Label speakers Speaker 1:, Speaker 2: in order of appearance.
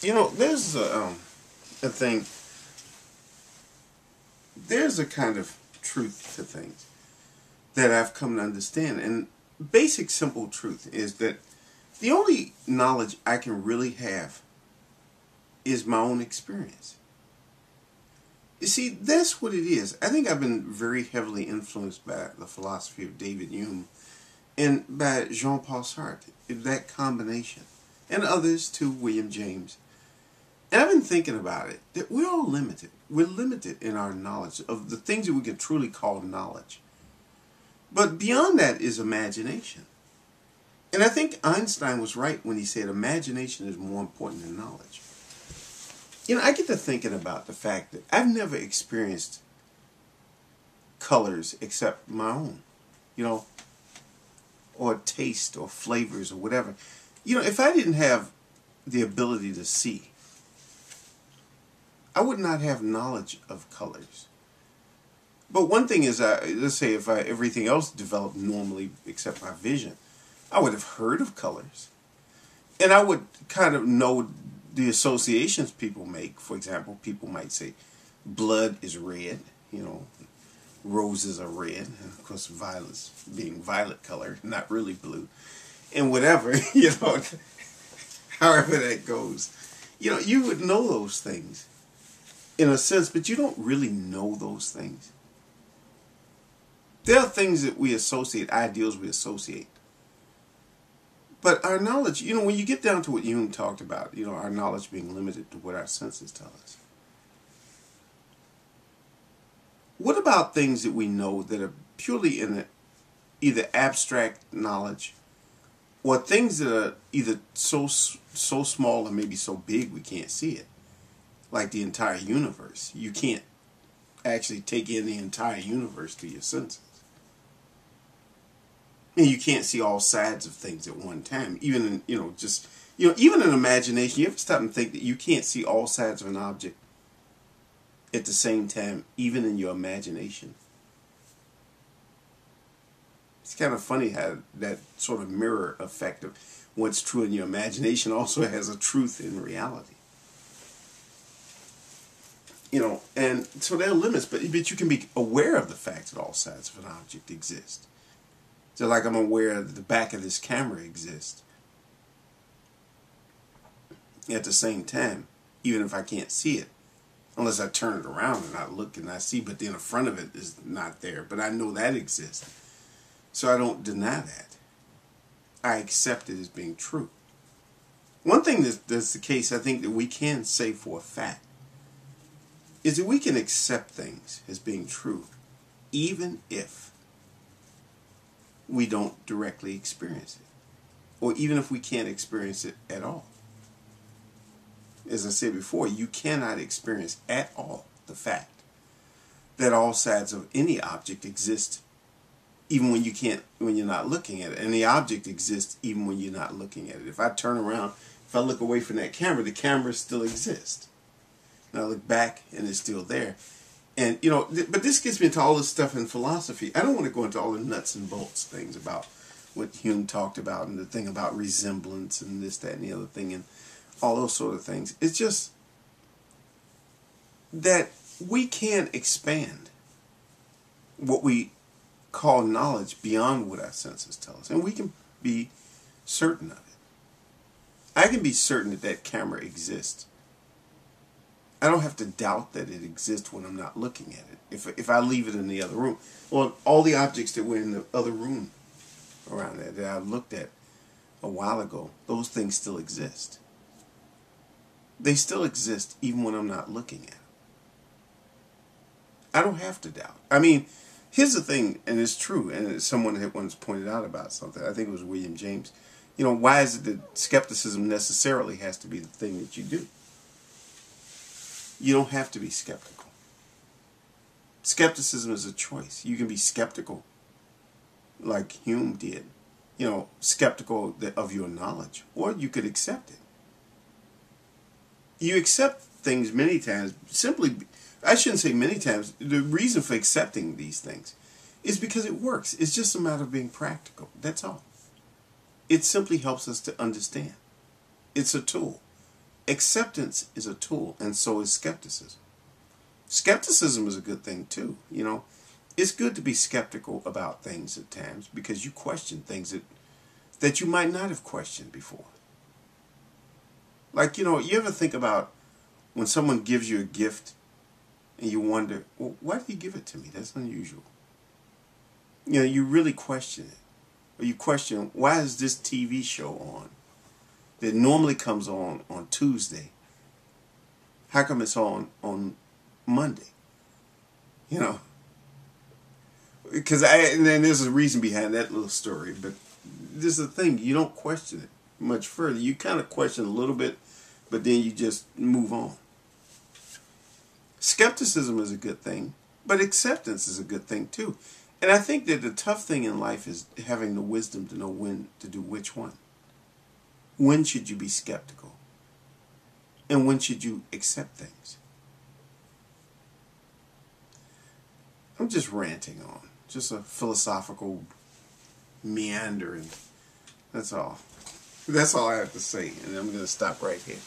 Speaker 1: You know, there's a thing, there's a kind of truth to things that I've come to understand. And basic, simple truth is that the only knowledge I can really have is my own experience. You see, that's what it is. I think I've been very heavily influenced by the philosophy of David Hume and by Jean-Paul Sartre, that combination, and others too, William James. And I've been thinking about it, that we're all limited. We're limited in our knowledge of the things that we can truly call knowledge. But beyond that is imagination. And I think Einstein was right when he said imagination is more important than knowledge. You know, I get to thinking about the fact that I've never experienced colors except my own, you know, or taste or flavors or whatever. You know, if I didn't have the ability to see, I would not have knowledge of colors. But one thing is, let's say if everything else developed normally except my vision, I would have heard of colors. And I would kind of know the associations people make. For example, people might say blood is red, you know, roses are red, and of course violets being violet color, not really blue, and whatever, you know, however that goes. You know, you would know those things in a sense, but you don't really know those things. There are things that we associate, ideals we associate. But our knowledge, you know, when you get down to what Hume talked about, you know, our knowledge being limited to what our senses tell us. What about things that we know that are purely in either abstract knowledge or things that are either so small or maybe so big we can't see it? Like the entire universe. You can't actually take in the entire universe to your senses. And you can't see all sides of things at one time. Even in, even in imagination, you have to stop and think that you can't see all sides of an object at the same time, even in your imagination. It's kind of funny how that sort of mirror effect of what's true in your imagination also has a truth in reality. You know, and so there are limits, but you can be aware of the fact that all sides of an object exist. So like I'm aware that the back of this camera exists. At the same time, even if I can't see it, unless I turn it around and I look and I see, but then the front of it is not there, but I know that exists. So I don't deny that. I accept it as being true. One thing that's the case, I think, that we can say for a fact, is that we can accept things as being true, even if we don't directly experience it, or even if we can't experience it at all. As I said before, you cannot experience at all the fact that all sides of any object exist, even when you're not looking at it, and the object exists even when you're not looking at it. If I turn around, if I look away from that camera, the camera still exists. And I look back and it's still there. And, you know, but this gets me into all this stuff in philosophy. I don't want to go into all the nuts and bolts things about what Hume talked about and the thing about resemblance and this, that, and the other thing and all those sort of things. It's just that we can expand what we call knowledge beyond what our senses tell us. And we can be certain of it. I can be certain that that camera exists. I don't have to doubt that it exists when I'm not looking at it. If I leave it in the other room. Well, all the objects that were in the other room around there that I looked at a while ago, those things still exist. They still exist even when I'm not looking at them. I don't have to doubt. I mean, here's the thing, and it's true, and someone had once pointed out about something, I think it was William James. You know, why is it that skepticism necessarily has to be the thing that you do? You don't have to be skeptical. Skepticism is a choice. You can be skeptical, like Hume did, you know, skeptical of your knowledge, or you could accept it. You accept things many times simply, I shouldn't say many times, the reason for accepting these things is because it works. It's just a matter of being practical. That's all. It simply helps us to understand. It's a tool. Acceptance is a tool, and so is skepticism. Skepticism is a good thing too. You know, it's good to be skeptical about things at times because you question things that you might not have questioned before. Like, you know, you ever think about when someone gives you a gift and you wonder, well, why did he give it to me? That's unusual. You know, you really question it. Or you question, why is this TV show on that normally comes on Tuesday? How come it's on Monday? You know, because and then there's a reason behind that little story, but this is the thing, you don't question it much further. You kind of question a little bit, but then you just move on. Skepticism is a good thing, but acceptance is a good thing too. And I think that the tough thing in life is having the wisdom to know when to do which one. When should you be skeptical? And when should you accept things? I'm just ranting on. Just a philosophical meandering. That's all. That's all I have to say. And I'm going to stop right here.